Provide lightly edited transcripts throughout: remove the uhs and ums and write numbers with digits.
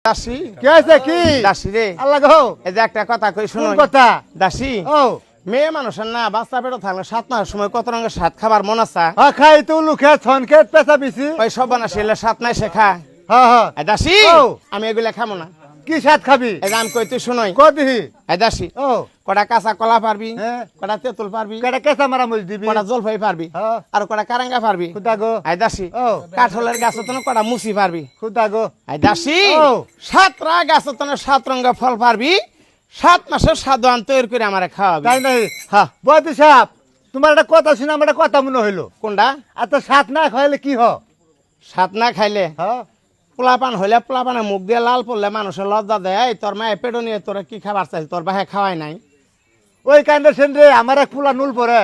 দাসী কি হয়েছে কি দাসী রে আল্লাহ গো এই যে একটা কথা কই শুনো কোন কথা দাসী ও মেয়ে মানুষের না বাচ্চা পেটে থাকলে 7 মাসের সময় কত রঙের স্বাদ খাবার মন আছে খাই তো লুখে ছনকে পেছা বিছি ওই সব বানাসি এলে 7 নাই শেখা হ্যাঁ হ্যাঁ এই দাসী ও। আমি এগুলা খাবো না কি স্বাদ খাবি এই যে আমি কই তুই শুনই কদিহি এই দাসী ও কটা কাঁচা কলা পারবি হ্যাঁ। কটা তেঁতুল পারবি কেডা কেসা মারা মজ দিবি কটা জলপাই পারবি হ্যাঁ আর কটা কারাঙ্গা পারবি খুদা গো এই দাসী ও কাঠলের গাছ তো কটা মুসি পারবি খুদা গো এই দাসী ও। 7 রা গাছ তো 7 রঙের ফল পারবি 7 মাসের সাদওয়ান তৈরি করে আমারে খাওয়াবি তাই নাই হ্যাঁ বয়তি সাহেব তোমার একটা কথা শুনে আমার একটা কথা মনে হইলো কোনটা এত স্বাদ না খাইলে কি হ 7 না খাইলে হ্যাঁ পোলাপান হইলে পোলাপানে মুখ দিয়ে লাল পড়লে মানুষের লজ্জা দেয় এই তোর মায়ের পেটো নিয়ে তোরা কি খাবার চাইল তোর বাহে খাওয়াই নাই ওই কাণ্ডে সেন রে আমার এক পোলা নুল পরে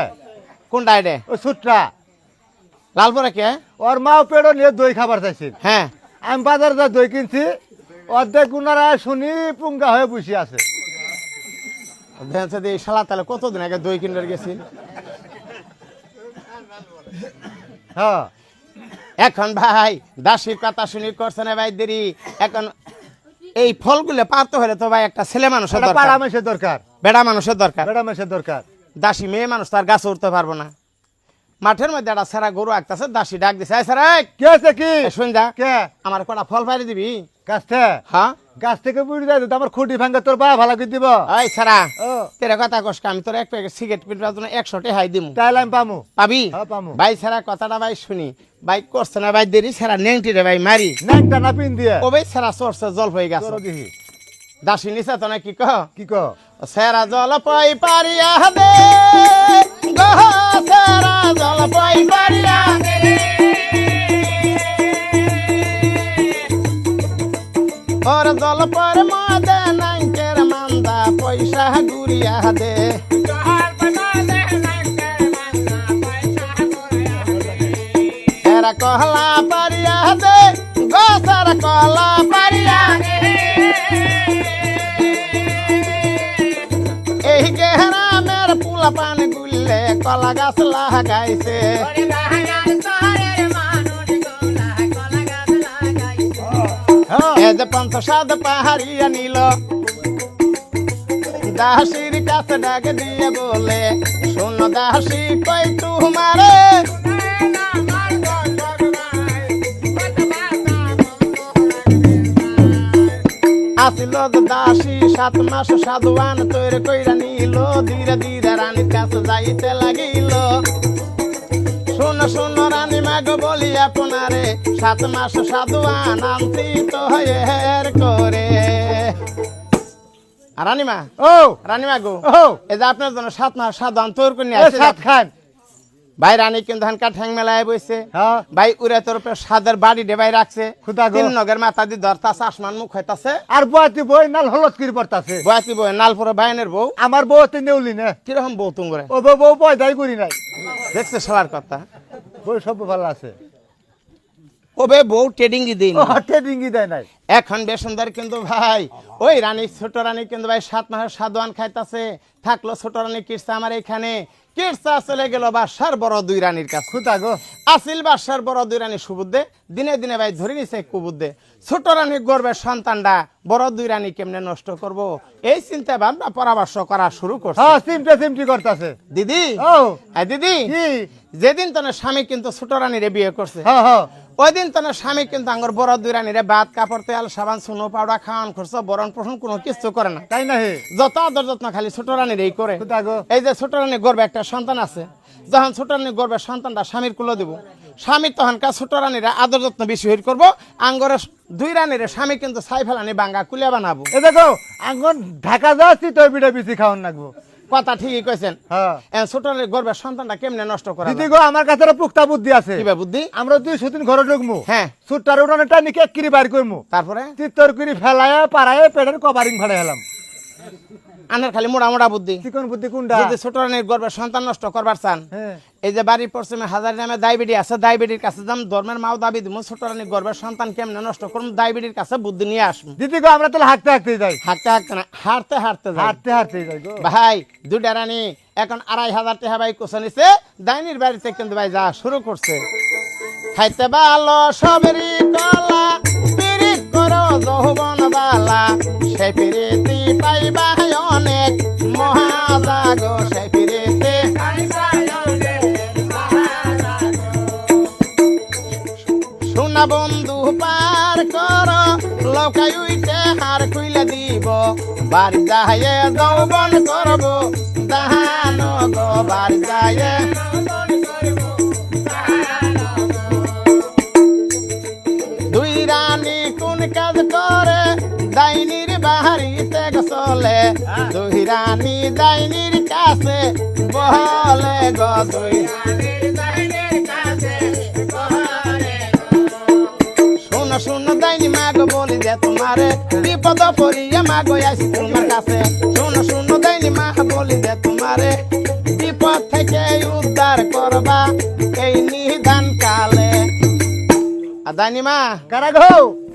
কোনটা রে ওই সুটরা লাল পরে কে ওর মাও পেড়ো নিয়ে দই খাবার চাইছিল হ্যাঁ আমি বাজারে যা দই কিনছি অর্ধেক গুনারা শুনি পুঙ্গা হয়ে বসে আছে দেখছে যে এই শালা তাহলে কতদিন আগে দই কিনে গেছিল হ্যাঁ এখন ভাই দাসীর কথা শুনি করছে না ভাই দেরি এখন এই ফলগুলো পারতে হলে তো ভাই একটা ছেলে মানুষের একটা দরকার পাড়া মেসের দরকার বেড়া মানুষের দরকার বেড়া মেসের দরকার দাসী মেয়ে মানুষ তার গাছে উঠতে পারবো না মাঠের মধ্যে একটা সেরা গরু আঁকতেছে দাসী ডাক দিছে এই স্যার কে আছে কি শুন যা কে আমার কটা ফল পাইরে দিবি গাছ থেকে হ্যাঁ গাছ থেকে বুড়ি যায় তো আমার খুঁটি ভাঙ্গে তোর বা ভালো করে দিব এই সারা ও তেরা কথা কষ্ট আমি তোর এক প্যাকেট সিগারেট পিটবার জন্য 100 টাকা হাই দিমু তাইলে আমি পামু পাবি হ্যাঁ পামু ভাই সারা কথাটা ভাই শুনি ভাই করছে না ভাই দেরি সারা নেংটি রে ভাই মারি নাকটা না পিন দিয়ে ও ভাই সারা সরছে জল হয়ে গেছে তোর দিহি দাসী নিছে তো না কি কহ কি কো সেরা জল পাই পারিয়া দে গো সেরা জল পাই পারিয়া দে ওর জল পর মাদে নাইকের মান্দা পয়সা গুরিয়া দে সেরা কহলা পারিয়া দে গো সেরা কহলা পারিয়া দে এই গেহরামের পুলা পান গুললে কলা গাছ লাগাইছে এই যে 5-7 পাহাড়িয়া নিল দাসীর কাছে ডাক দিয়ে বলে শোন দাসী কই তোমারে আসিল দাসী 7 মাস সাধুয়ান তৈরি কইরা নিল ধীরে ধীরে রানীর কাছে যাইতে লাগিল শোন শোন রানী মাগ বলি আপনারে 7 মাস সাধুয়ান আনতি তো হের করে আর রানীমা ও রানীমা গো ও এই যে আপনার জন্য 7 মাস সাধুয়ান তৈরি করে নিয়ে এ আসছে সাত খান ভাই রানী কিন্তু ধানকা ঠ্যাং মেলায় বইছে হ্যাঁ ভাই উড়ে তোর উপরে সাদের বাড়ি ডেবাই রাখছে খুদা গো। 3 নগের মাথা দি ধরতাছে আসমান মুখ হইতাছে আর বয়াতি বই নাল হলত কির পড়তাছে বয়াতি বই নালপুরে বাইনের বউ আমার বউ তো নেউলি না কিরকম বউ তুঙ্গরে ও বউ বউ পয়দাই করি নাই দেখছে সবার কথা বউ সব ভালো আছে ওবে বউ ট্রেডিং দিন ও হাতে ডিঙ্গি দেয় নাই এখন বেশ সুন্দর কিন্তু ভাই ওই রানী ছোট রানী কিন্তু ভাই 7 মাসের সাদওয়ান খাইতাছে থাকলো ছোট রানী কিরসা আমার এখানে কিরসা চলে গেল বাসার বড় 2 রানীর কাছে খুদা গো আসিল বাসার বড় 2 রানী সুবুদ্ধে দিনে দিনে ভাই ধরে নিছে কুবুদ্ধে ছোট রানী গর্বের সন্তানটা বড় 2 রানী কেমনে নষ্ট করব এই চিন্তা ভাবনা পরামর্শ করা শুরু করছে হ্যাঁ সিমটি করতাছে দিদি ও এই দিদি কি যেদিন তোর স্বামী কিন্তু ছোট রানীরে বিয়ে করছে হ্যাঁ হ্যাঁ ওই দিন তোর স্বামী কিন্তু আঙ্গর বড় 2 রানীরে ভাত কাপড় তেল সাবান সুনো পাউডার খাওয়ান খরচ বরণ পোষণ কোনো কিছু করে না তাই না হে যত আদর যত্ন খালি ছোট রানীরই করে খুদা গো এই যে ছোট রানী গর্বে একটা সন্তান আছে যখন ছোট রানী গর্বে সন্তানটা স্বামীর কুলো দিব স্বামী তখনকার ছোট রানীরা আদর যত্ন বেশি হইর করবো আঙ্গরে 2 রানীরে স্বামী কিন্তু ছাই ফেলানি বাঙ্গা কুলিয়া বানাবো এ দেখো আঙ্গন ঢাকা যাচ্ছি তো বিড়ে বিচি খাওয়ান লাগবো কথা ঠিকই কইছেন হ্যাঁ ছোট রানীর গর্বের সন্তানটা কেমনে নষ্ট করা দিদি গো আমার কাছে একটা পুক্তা বুদ্ধি আছে কিবা বুদ্ধি আমরা 2 সুদিন ঘরে ঢুকমু হ্যাঁ সুটটার উড়ানটা নিকে কিরি বাইর করমু তারপরে তিতর করি ফেলায় পাড়ায় পেটের কভারিং ফাড়ে হেলাম আনার খালি মোড়া মোড়া বুদ্ধি চিকন বুদ্ধি কোনটা যদি ছোট রানীর গর্বের সন্তান নষ্ট করবার চান হ্যাঁ এই যে বাড়ির পশ্চিমে হাজার নামে ডায়াবেটিস আছে ডায়াবেটির কাছে যাম ধর্মের মাও দাবি দিব ছোট রানীর গর্বের সন্তান কেমনে নষ্ট করুন ডায়াবেটির কাছে বুদ্ধি নিয়ে আসবো দিদি গো আমরা তাহলে হাঁটতে হাঁটতে যাই হাঁটতে হাঁটতে না হাঁটতে হাঁটতে যাই হাঁটতে হাঁটতে যাই গো ভাই 2 রানী এখন 2500 টাকা ভাই কোসা নিছে ডাইনির বাড়িতে কিন্তু ভাই যা শুরু করছে খাইতে ভালো সবেরই কলা পিরিত করো যৌবন জ্বালা সে পিরিতি পাইবা অনেক মহাজাগো সে পিরিতি সোনা বন্ধু পার কর লৌকাই উইতে হার খুইলে দিব বাড়ি যাইয়ে যৌবন করব দাহান গো বাড়ি যাইয়ে দুই রানী কোন কাজ করে ডাইনির বাহারিতে চলে দুই রানী ডাইনির কাছে বলে গো দুই শোনো শোনো ডাইনি মাগো বলি যে তোমারে বিপদ পড়িয়ে মাগো আসি তোমার কাছে শোনো শোনো ডাইনি মা বলি যে তোমারে বিপদ থেকে উদ্ধার করবা এই নিধান কালে ডাইনি মা কারা গো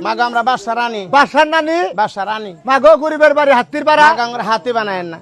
মাগো আমরা বাসা রানী বাসার নানি বাসা রানী মাগো গরিবের বাড়ি হাতির পাড়া মাগো আমরা হাতে বানায়েন না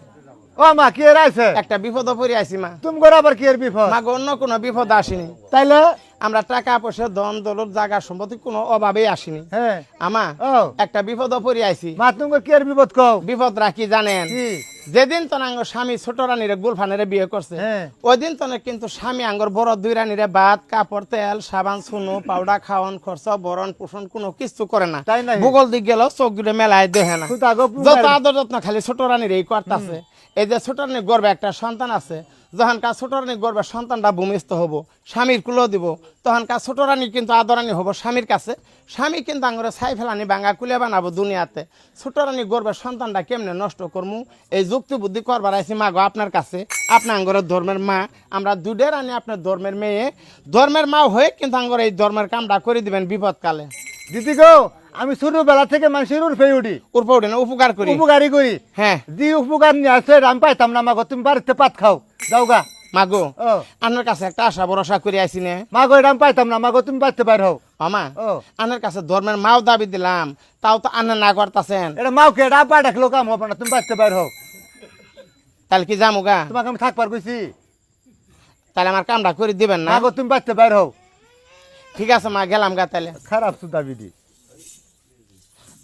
ও মা কি এর আছে একটা বিপদ পড়ে আইছি মা তুমি করে আবার কি এর বিপদ মাগো অন্য কোনো বিপদ আসেনি তাইলে আমরা টাকা পয়সা ধন দৌলত জায়গা সম্পত্তি কোনো অভাবেই আসেনি হ্যাঁ আমা ও একটা বিপদ পড়ে আইছি মা তুমি কি এর বিপদ কও বিপদ রাখি জানেন কি যেদিন তো আঙ্গর স্বামী ছোট রানীরে গুলফানেরে বিয়ে করছে হ্যাঁ ওই দিন তো কিন্তু স্বামী আঙ্গর বড় দুই রানীরে ভাত কাপড় তেল সাবান সুনো পাউডার খাওয়ান খরচ বরণ পোষণ কোনো কিছু করে না তাই নাই? ভূগোল দিক গেল চোখ দূরে মেলায় দেখে না খুদা গো যত আদর যত্ন খালি ছোট রানীর এই করতেছে এই যে ছোট রানীর গর্বে একটা সন্তান আছে যখন কাজ ছোট রানীর গর্বে সন্তানটা ভূমিষ্ঠ হবো স্বামীর কুলো দিব তখন কাজ ছোট রানী কিন্তু আদরানি হবো স্বামীর কাছে স্বামী কিন্তু আঙ্গরে ছাই ফেলানি বাঙ্গা কুলে বানাবো দুনিয়াতে ছোট রানী গর্বে সন্তানটা কেমনে নষ্ট করমু এই যুক্তি বুদ্ধি করবার আইসি মাগো আপনার কাছে আপনার আঙ্গরের ধর্মের মা আমরা দুডে রানী আপনার ধর্মের মেয়ে ধর্মের মা হয়ে কিন্তু আঙ্গর এই ধর্মের কামটা করে দিবেন বিপদকালে দিদি গো আমি ছোটবেলা থেকে মানুষের উঠে উঠি উর্প উঠে না উপকার করি উপকারী করি হ্যাঁ যে উপকার নিয়ে আসে আমি পাইতাম না মাগো তুমি বাড়িতে পাত খাও যাও গা মাগো ও আপনার কাছে একটা আশা ভরসা করে আইসি নে মাগো এটা আমি পাইতাম না মাগো তুমি বাড়িতে বাইর হও আমা ও আনার কাছে ধর্মের মাও দাবি দিলাম তাও তো আনা না করতেছেন এটা মাওকে এটা আপা ডাকলো কাম হবে না তুমি বাড়িতে বাইর হও তাহলে কি যামু গা তোমাকে আমি থাকবার কইছি তাহলে আমার কামটা করে দিবেন না মাগো তুমি বাড়িতে বাইর হও ঠিক আছে মা গেলাম গা তাহলে খারাপ সুদা বিধি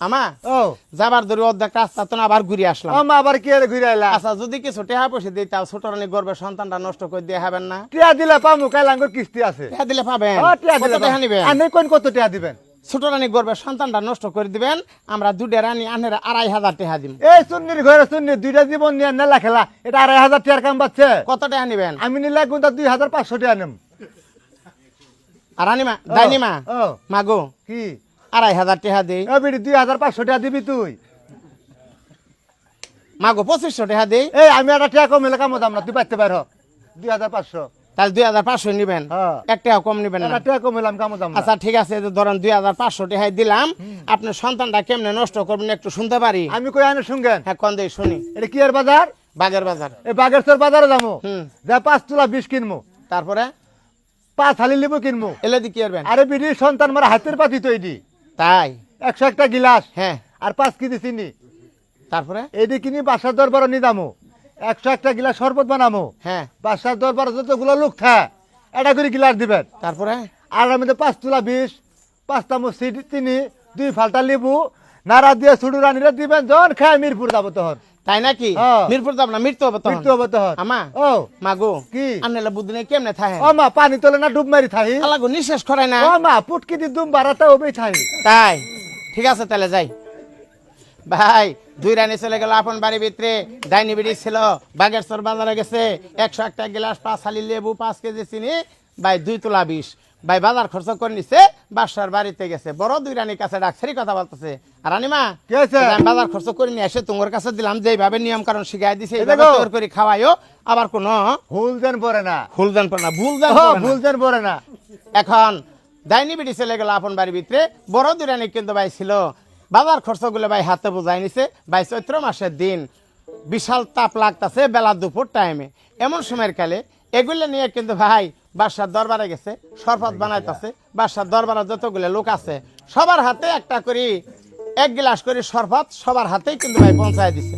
আমা ও যাবার ধরে অর্ধেক রাস্তা তো না আবার ঘুরে আসলাম আমা আবার কি এর ঘুরে আইলা আচ্ছা যদি কিছু টেহা পয়সা দিই তাও ছোট রানী গর্বের সন্তানটা নষ্ট করে দিয়ে হবেন না টিয়া দিলে পামু কাইলাঙ্গর কিস্তি আছে টেহা দিলে পাবেন ও টিয়া কত দিলে টেহা নিবেন আনে কোন কত টিয়া দিবেন ছোট রানী গর্বের সন্তানটা নষ্ট করে দিবেন আমরা দুডে রানী আনের 2500 টেহা দিব এই সুন্নির ঘরে সুন্নি দুইটা জীবন নিয়ে নেলা খেলা এটা 2500 টিয়ার কাম পাচ্ছে কত টেহা নিবেন আমি নিলে কিন্তু 2500 টিয়া নেম আর রানীমা ডাইনিমা ও মাগো কি 2500 টেহা দেই এ বিড়ি 2500 টিয়া দিবি তুই মাগো 2500 টেহা দেই এই আমি একটা টিয়া কম হলে কাম দাম না তুই পাইতে পার 2500 তাহলে 2500 নিবেন হ্যাঁ। এক টাকা কম নিবেন না একটা টিয়া কম হলাম কাম দাম না আচ্ছা ঠিক আছে এই যে ধরেন 2500 টাকাই দিলাম আপনার সন্তানটা কেমনে নষ্ট করবেন একটু শুনতে পারি আমি কই আনে শুনগেন হ্যাঁ কোন দেই শুনি এটা কি এর বাজার বাজার বাজার এই বাগেরচর বাজারে যাবো হুম যা 5 তুলা 20 কিনবো তারপরে 5 হালি লেবু কিনবো এলে দি কি করবেন আরে বিড়ি সন্তান মারা হাতের পাতি তৈরি তাই 100 একটা গিলাস হ্যাঁ আর 5 কেজি চিনি তারপরে এদি কিনি বাসার দরবার নিদামো 100 একটা গিলাস শরবত বানামো হ্যাঁ বাসার দরবার যতগুলো লোক থা এটা করে গিলাস দিবেন তারপরে আর আমি 5 তুলা 20 5 চামচ চিনি 2 ফালটা লেবু নাড়া দিয়ে ছুড়ু রানিরে দিবেন যখন খায় মিরপুর যাবো তখন তাই নাকি হ্যাঁ। মিরপুর যাব না মৃত্যু হবে তখন মৃত্যু হবে তখন আমা ও মাগো কি আনলে বুদ্ধি কেমনে থাকে ও মা পানি তোলে না ডুব মারি থাই আলাগো নিঃশ্বাস করে না ও মা পুটকি দি দুম বারাটা ওবেই থাই তাই ঠিক আছে তাহলে যাই ভাই দুই রানী চলে গেল আপন বাড়ির ভিতরে ডাইনি বিড়ি ছিল বাগেরচর বাজারে গেছে 100 একটা গ্লাস 5 হালি লেবু 5 কেজি চিনি ভাই 2 তোলা 20 ভাই বাজার খরচ করে নিছে বাসার বাড়িতে গেছে বড় দুই রানীর কাছে ডাক্তারি কথা বলতেছে আর রানীমা কি হয়েছে? আমি বাজার খরচ করে নিয়ে এসে তোমার কাছে দিলাম যেভাবে নিয়ম কারণ শিখাই দিছে এই এইভাবে দেখো। তৈরি করে খাওয়াইও আবার কোনো ভুল দেন পড়ে না ভুল দেন পড়ে না ভুল দেন ও পড়ে না। ভুল দেন পড়ে না এখন ডাইনি বিড়ি চলে গেল আপন বাড়ির ভিতরে বড় দুরানি কিন্তু ভাই ছিল বাজার খরচগুলো ভাই হাতে বোঝাই নিছে ভাই চৈত্র মাসের দিন বিশাল তাপ লাগতেছে বেলা দুপুর টাইমে এমন সময়ের কালে এগুলো নিয়ে কিন্তু ভাই বাসার দরবারে গেছে শরবত বানাইতেছে বাসার দরবারে যতগুলো লোক আছে সবার হাতে একটা করে 1 গ্লাস করে শরবত সবার হাতেই কিন্তু ভাই পৌঁছায় দিছে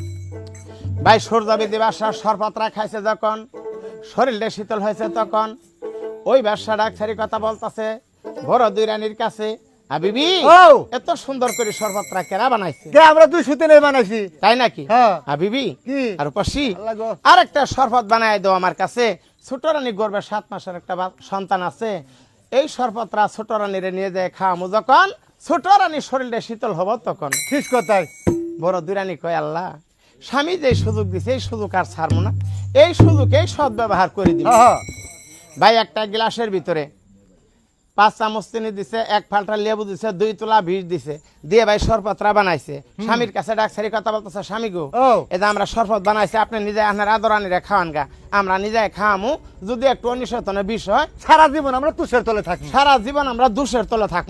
ভাই সূর্যবিধি বাসার শরবতরা খাইছে যখন শরীরটা শীতল হয়েছে তখন ওই ব্যবসা ডাক্তারি কথা বলতেছে বড় দুই রানীর কাছে হাবিবি ও এত সুন্দর করে শরবতটা কেরা বানাইছে? কে আমরা 200 নেই বানাইছি। তাই নাকি? হ্যাঁ। হাবিবি কি আর পাশি আল্লাহ গো। আরেকটা শরবত বানায় দাও আমার কাছে। ছোট রানী গর্ভে 7 মাসের একটা সন্তান আছে। এই শরবতটা ছোট রানীরে নিয়ে যায় খাওয়ামু, যখন ছোট রানীর শরীরটা শীতল হব তখন। ঠিক কথাই। বড় দুরানি কয় আল্লাহ স্বামী যে সুযোগ দিছে এই সুযোগ আর ছাড়বো না, এই সুযোগেই সৎ ব্যবহার করে দিব। হ্যাঁ ভাই একটা গ্লাসের ভিতরে 5 চামচ চিনি দিছে, 1 ফালটা লেবু দিছে, 2 তোলা বিষ দিছে, দিয়ে ভাই শরবতরা বানাইছে। স্বামীর কাছে ডাকসারি কথা বলতেছে, স্বামী গো ও এই যে আমরা শরবত বানাইছি, আপনি নিজে আপনার আদরানিরে খাওয়ান গা, আমরা নিজে খাওয়ামু, যদি একটু অনিসতনে বিষ হয় সারা জীবন আমরা তুষের তলে থাকি। সারা জীবন আমরা দুষের তলে থাকবো।